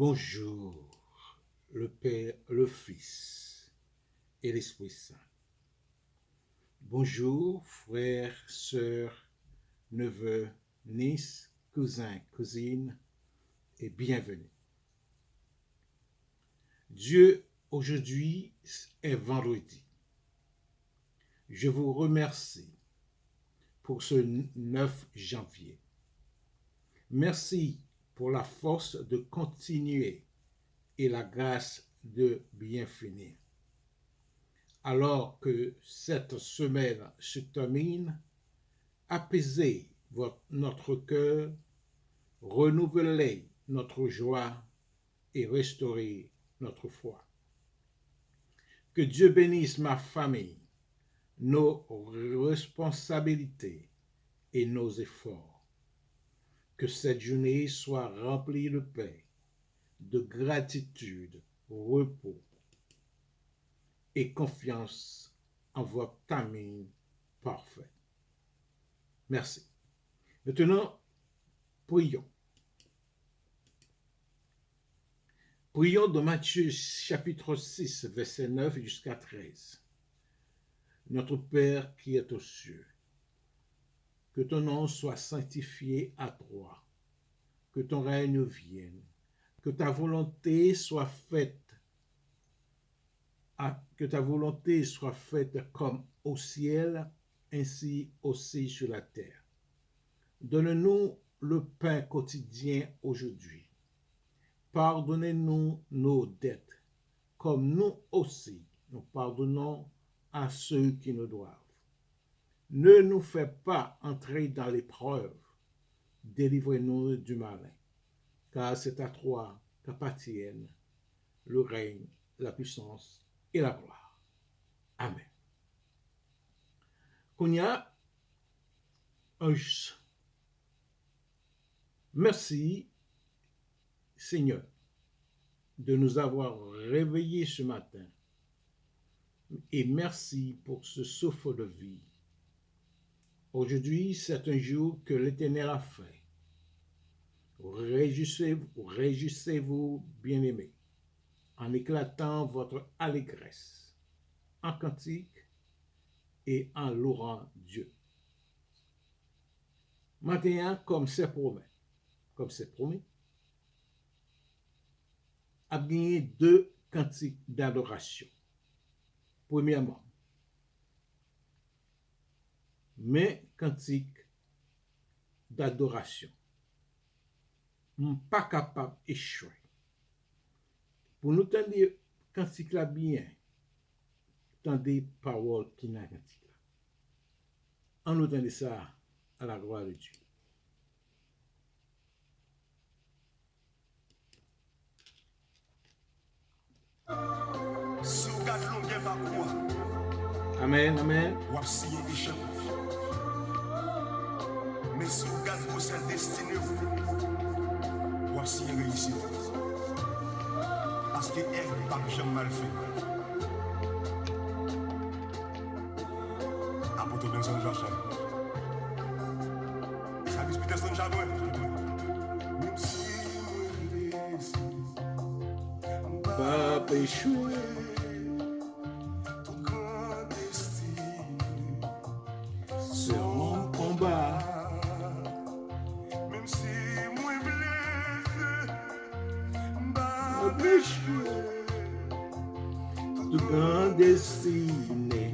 Bonjour, le Père, le Fils et l'Esprit Saint. Bonjour, frères, sœurs, neveux, nièces, cousins, cousines, et bienvenue. Dieu, aujourd'hui est vendredi. Je vous remercie pour ce 9 janvier. Merci pour la force de continuer et la grâce de bien finir. Alors que cette semaine se termine, apaisez notre cœur, renouvelez notre joie et restaurez notre foi. Que Dieu bénisse ma famille, nos responsabilités et nos efforts. Que cette journée soit remplie de paix, de gratitude, repos et confiance en votre timing parfait. Merci. Maintenant, prions. Prions de Matthieu chapitre 6, verset 9 jusqu'à 13. Notre Père qui est aux cieux, que ton nom soit sanctifié à toi, que ton règne vienne, que ta volonté soit faite, comme au ciel, ainsi aussi sur la terre. Donne-nous le pain quotidien aujourd'hui. Pardonnez-nous nos dettes, comme nous aussi nous pardonnons à ceux qui nous doivent. Ne nous fais pas entrer dans l'épreuve, délivrez-nous du malin, car c'est à toi qu'appartiennent le règne, la puissance et la gloire. Amen. Kounia, merci Seigneur de nous avoir réveillés ce matin et merci pour ce souffle de vie. Aujourd'hui, c'est un jour que l'Éternel a fait. Réjouissez-vous, bien-aimés, en éclatant votre allégresse, en cantique et en louant Dieu. Maintenant, comme c'est promis, a gagné 2 cantiques d'adoration. Premièrement, mais cantique d'adoration. Pas capable d'échouer. Pour nous tendre cantique là bien, tendez paroles qui n'a cantique là. On nous tende ça à la gloire de Dieu. Amen, amen. Mais si vous gardez vos seuls destinés, voici une réussite. Parce que elle n'est pas jamais mal fait. Apôtre Benson Jacques. Ça dispute son jabouin. Même si vous pas péchoué. Toute grande destinée. C'est mon combat. Même si moi blessé, Péchoué. Tout grand destiné.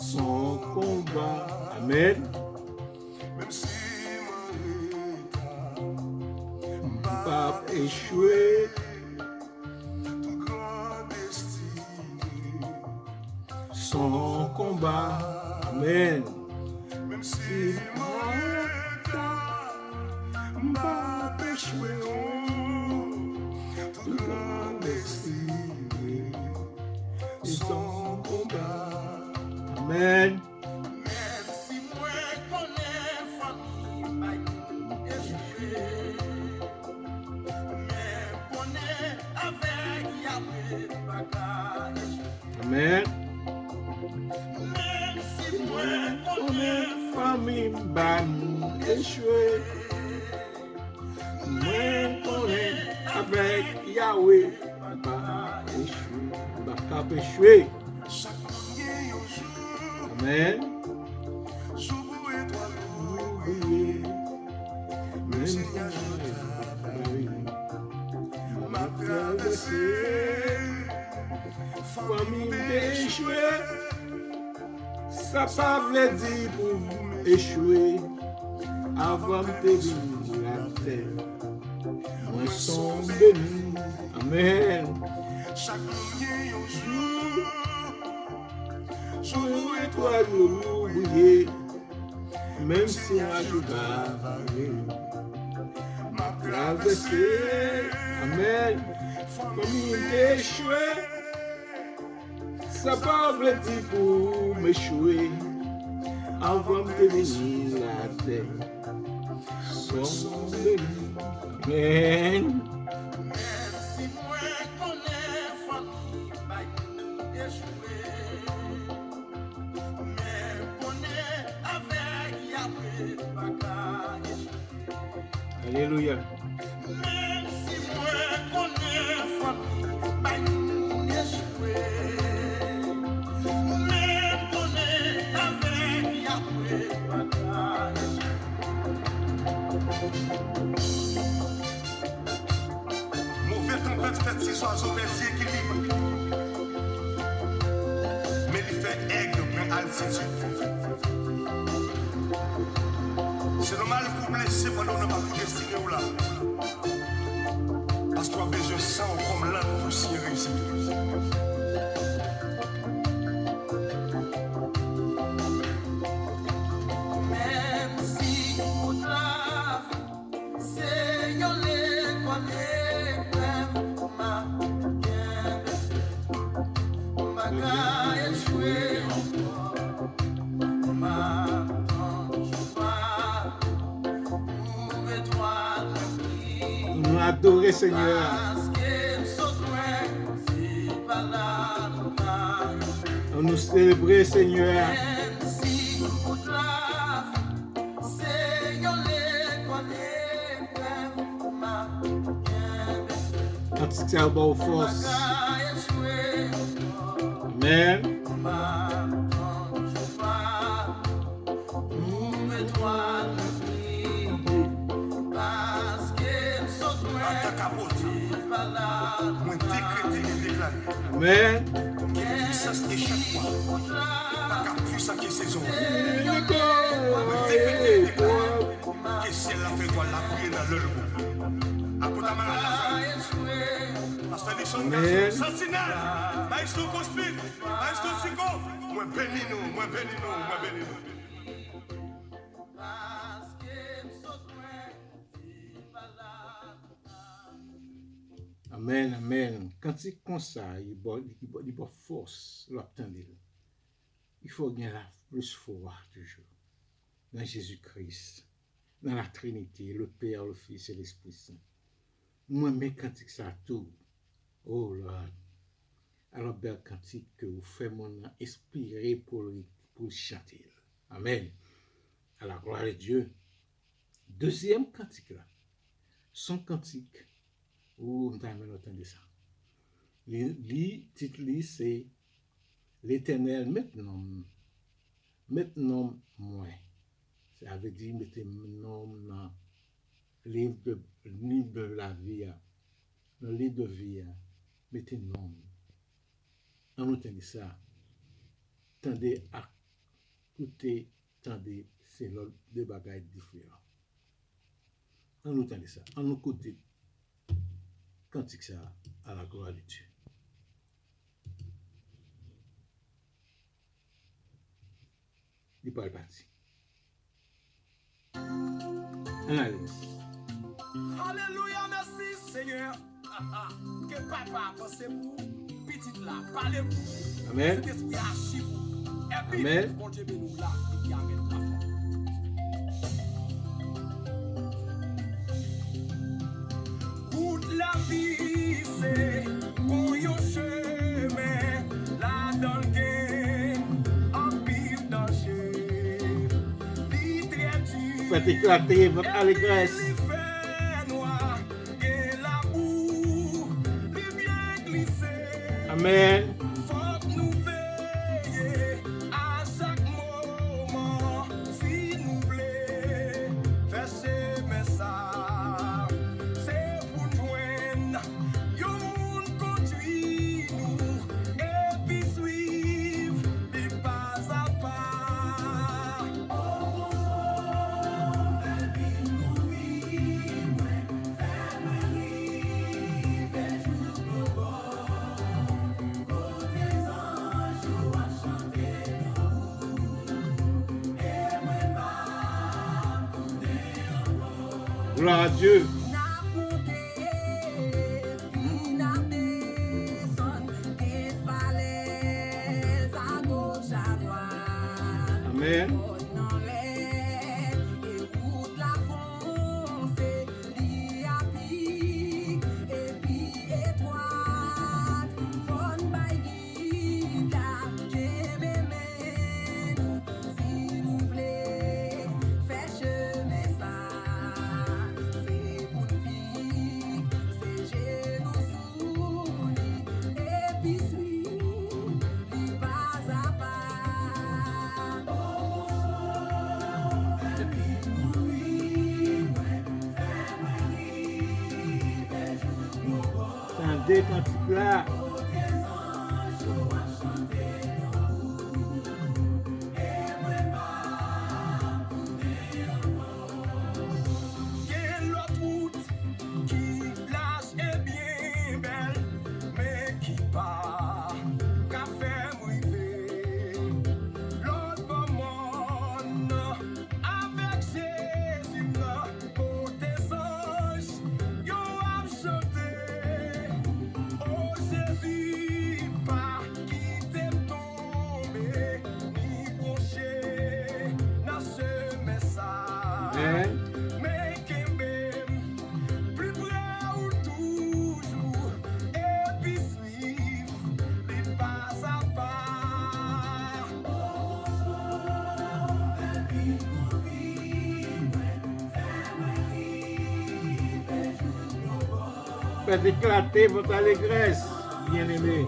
Son combat. Amen. même si moi Pas échoué. toute grande destinée. Son combat. Amen. Même si moi m'a péchoué, toute grande destinée. Son combat. Amen. Même si moi connais famille, pas échoué. Mais connais avec Yahweh, pas échoué. Amen. Même si moi On connais est famille, ban échoué. Moi, on est avec Ah oui, pas échouer, pas échouer. Amen. Oublier, même si m'a traversé, famille d'échouer, ça pas veut dire pour échouer, avant de vivre la terre, moi sont bénis, amen. Jour étoile oublié, même si on joue pas, m'a traversé, amen, famille d'échouer, ça pas veut dire pour m'échouer, avant de venir la terre, sont bénis, amen. Si moi connais famille, échoué. Mais connais avec Yahweh, bagaille. Alléluia. Même si moi connais famille, échoué. Mais connais avec Yahweh, bagaille. Mauvais tempête fait 6 oiseaux perdus équilibre. Mais il fait aigle près altitude. C'est normal que vous blessez pendant que vous n'avez pas destiné ou là. Parce qu'on a besoin de sang comme l'âne pour s'y réussir. Même si vous travaillez, c'est yon l'étoile épreuve, ma bien ma gagne échoué encore, ma tranche pas, pour étoile Nous adorer Seigneur. parce qu'elle s'autoie, c'est pas là, On nous célébrer Seigneur. même si vous travaillez, c'est yon l'étoile épreuve, ma bien Cantique ça bon force. gagne échoué encore. Amen. Attaque à porte. Moi décréter et déclarer. Amen. Que puissance échappe moi. Pas qu'à puissance qui est saison. Moi décréter et déclarer. Que ciel la fait toi la prier dans le monde. À côté de ma Pasteur Nixon, Amen. Sentinelle, Maestro Cospin, Maestro Sigo, moi bénis nous, moi bénis nous, moi bénis nous. Amen, amen. Cantique comme ça, il y a force, l'obtenir. Il faut gagner la plus foi toujours. Dans Jésus-Christ, dans la Trinité, le Père, le Fils et l'Esprit Saint. Moi, mes cantiques, ça tout. Oh Lord. Alors, bel cantique que vous faites mon inspiré pour chanter. Amen. À la gloire de Dieu. Deuxième cantique là. Son cantique. Où on t'a entendu ça. Le titre c'est l'Éternel maintenant moi. Ça veut dire mettez nom dans le livre de la vie. Dans le livre de vie, mettez nom. On entend ça. Tendez à écouter, tendez, c'est deux bagages différents. On entend ça. On écoute cantique ça à la gloire de Dieu. Il parle parti. Allez. Alléluia, merci Seigneur. Que papa pense pour petite là, parlez-vous. Amen. Cet esprit archive. Et puis, Amen. bon Dieu, nous là, et qui amène la foi. Toute la vie, c'est pour yon chemin, là dans le game, en pile danger. Littérature. Faites éclater votre allégresse. Amen. Faut que nous veiller à chaque moment. Si nous voulons faire ce message, c'est pour nous joindre. Yo moun conduit nous et puis suivre les pas à pas. Gloire à Dieu. Amen. Tendez cantique là. Quelle autre route qui lâche est bien belle, mais qui part, qu'a fait mouiller. L'autre monde avec Jésus, pour tes anges, yo a chanté. Oh Jésus, pas qui t'aime tomber, ni branché dans ce message. Amen. Mais qu'est même plus près ou toujours, et puis suivre les pas à pas. Faites éclater votre allégresse, bien-aimés.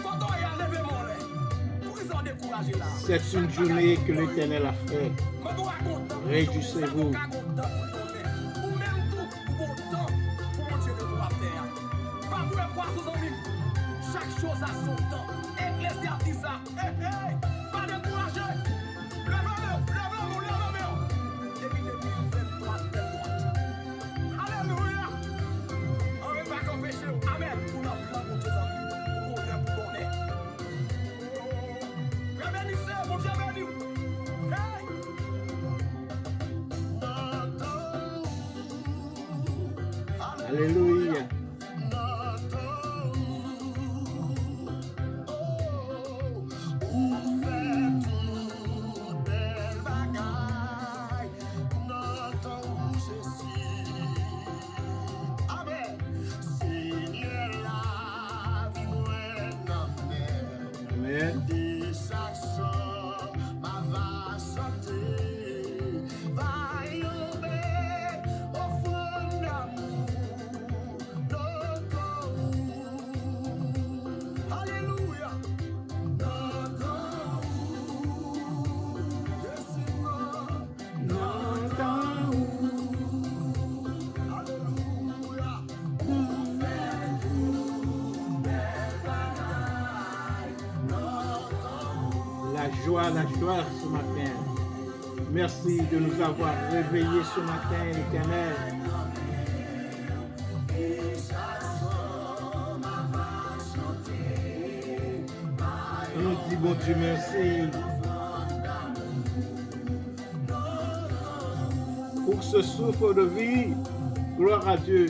Quand on y a levé mon lait, pour ils ont découragé là. C'est une journée que l'Éternel a faite. Quand on a content, Réjouissez-vous. ou même tout content pour mon Dieu de vous à terre. Pas pour voir sous amis. Chaque chose a son temps. Ecclésias dit ça. Hey, hey, pas décourager. Levez-le. Depuis 2023, telle droite. Alléluia. On ne va pas empêcher. Amen. Pour la plan pour tes amis. Pour qu'on vienne pour donner. Prévenissez, mon Dieu béni. Hey. Alléluia. Amen. La joie ce matin. Merci de nous avoir réveillés ce matin, l'Éternel. On nous dit, bon Dieu, merci pour ce souffle de vie. Gloire à Dieu.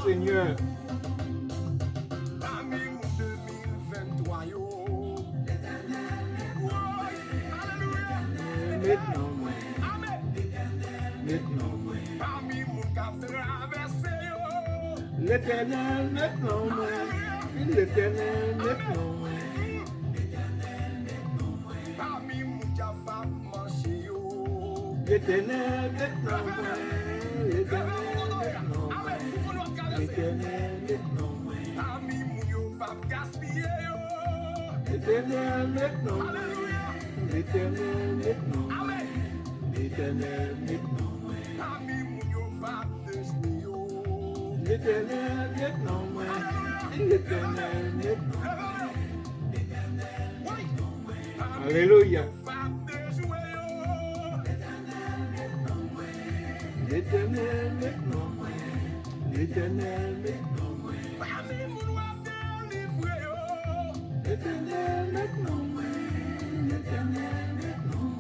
Seigneur. Parmi mon 2023, yo. Ouais, alléluia. Maintenant, moi. Amen. Maintenant, moi. Parmi mon cap traversé, yo. L'Éternel, maintenant, moi. L'Éternel, maintenant, moi. Parmi mon capable marché, yo. L'Éternel, maintenant, moi. L'Éternel, maintenant, moi. Amen. Vous pouvez nous traverser. L'Éternel, maintenant, moi. Parmi mon yo, pas gaspiller, yo. L'Éternel, maintenant, moi. Alléluia. L'Éternel, maintenant, moi. Amen. L'Éternel, maintenant, moi. Parmi mon yo, pas déjeuner, yo. L'Éternel, maintenant, moi. L'Éternel, maintenant. Alléluia. Pas déjouer, yo. L'Éternel, maintenant, moi. L'Éternel, maintenant, moi. Parmi mon wa délivré, yo. L'Éternel, maintenant, moi. L'Éternel, maintenant,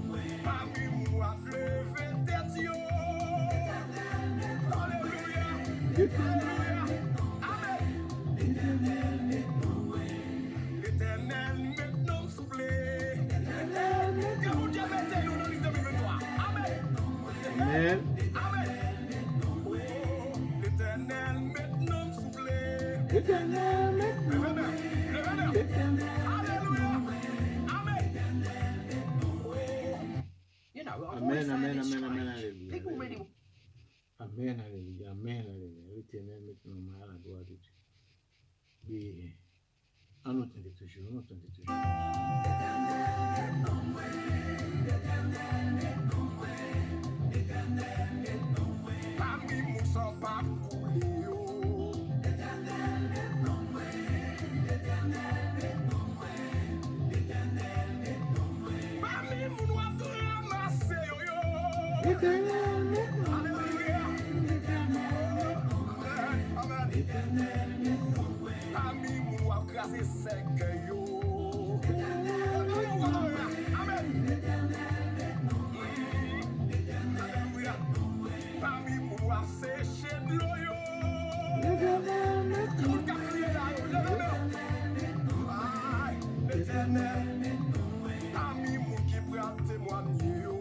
moi. Ouais. Parmi mon wa lever tête, yo. Alléluia. L'Éternel, Amen. l'Éternel, maintenant, moi. L'éternel maintenant soufflé. L'Éternel, Que vous Dieu mette nous dans l'année 2023. Amen. Amen. Amen. Oh, l'éternel maintenant soufflé. L'Éternel, maintenant, Levez main. Levez main. l'Éternel, Alléluia. Amen. Amen, amen, amen, amen, alléluia. Amen, alléluia, amen, alléluia. L'Éternel, maintenant, moi, à la gloire de Dieu. Oui, on entendait toujours, on entendait toujours. Parmi mon sang pas coulé, yo. Parmi mon noir ramassé, yo, yo. L'Éternel, maintenant, Alléluia. Amen. Parmi mon noir crasé sec, yo. Alléluia. Amen. Alléluia. Parmi mon noir séché de l'eau, yo. l'Éternel, maintenant, Tout le cas crié là, yo. Levez-le. Aïe, l'éternel. Parmi mon qui prend témoigner, yo.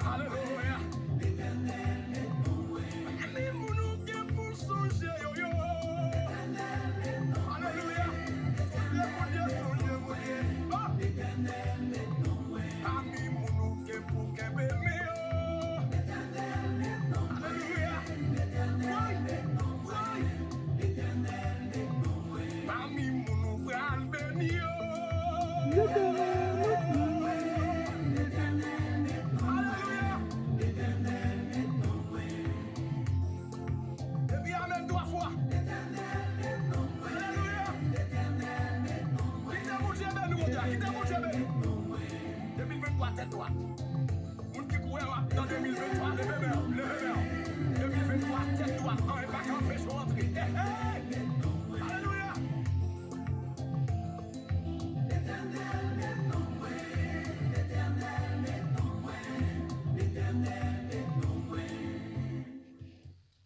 Alléluia. Parmi mon nous qui pour songer, yo, yo. Alléluia. Songer, mon Dieu, songer, mon Dieu. Ah. Parmi mon nous qui pour qu'aimer, yo. Alléluia. Parmi mon nous bral béni, yo. Alléluia. Et puis amen 3 fois. Alléluia. Quittez mon Dieu, nous, mon Dieu. Quittez mon Dieu, 2023, tête droite. Moun qui courait dans 2023, levez-moi. 2023, tête droite. Un et pas qu'un péché rentrer. Hey, hey. Alléluia.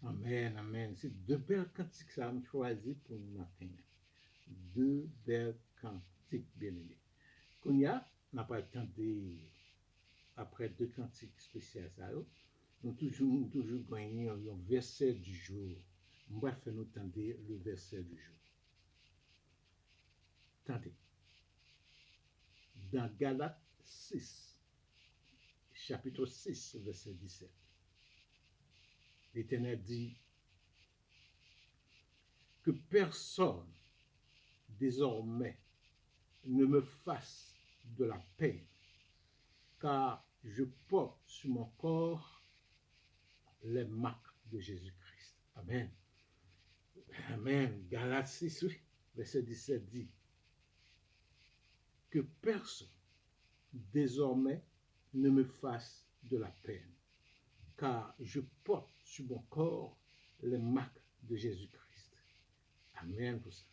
Amen, amen. C'est deux belles cantiques que ça me choisi pour le matin. Deux belles cantiques, bien aimés. Qu'on y a, n'a pas attendu après deux cantiques spéciales, ça, nous toujours gagné un verset du jour. On va faire nous tendre le verset du jour. Tendez. Dans Galates 6, chapitre 6, verset 17. L'Éternel dit que personne désormais ne me fasse de la peine, car je porte sur mon corps les marques de Jésus-Christ. Amen. Amen. Galates 6, oui, verset 17 dit que personne désormais ne me fasse de la peine, car je porte sur mon corps les marques de Jésus-Christ. Amen pour ça.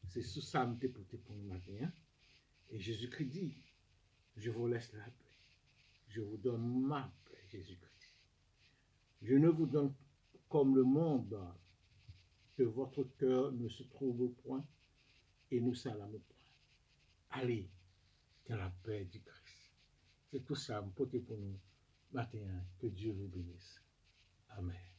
C'est sous ça que je pour le matin. Hein? Et Jésus-Christ dit, je vous laisse la paix. Je vous donne ma paix, Jésus-Christ. Je ne vous donne comme le monde donne, que votre cœur ne se trouble point et ne s'alarme point. Allez dans la paix du Christ. C'est tout ça, me porter pour nous matin. Que Dieu vous bénisse. Amen.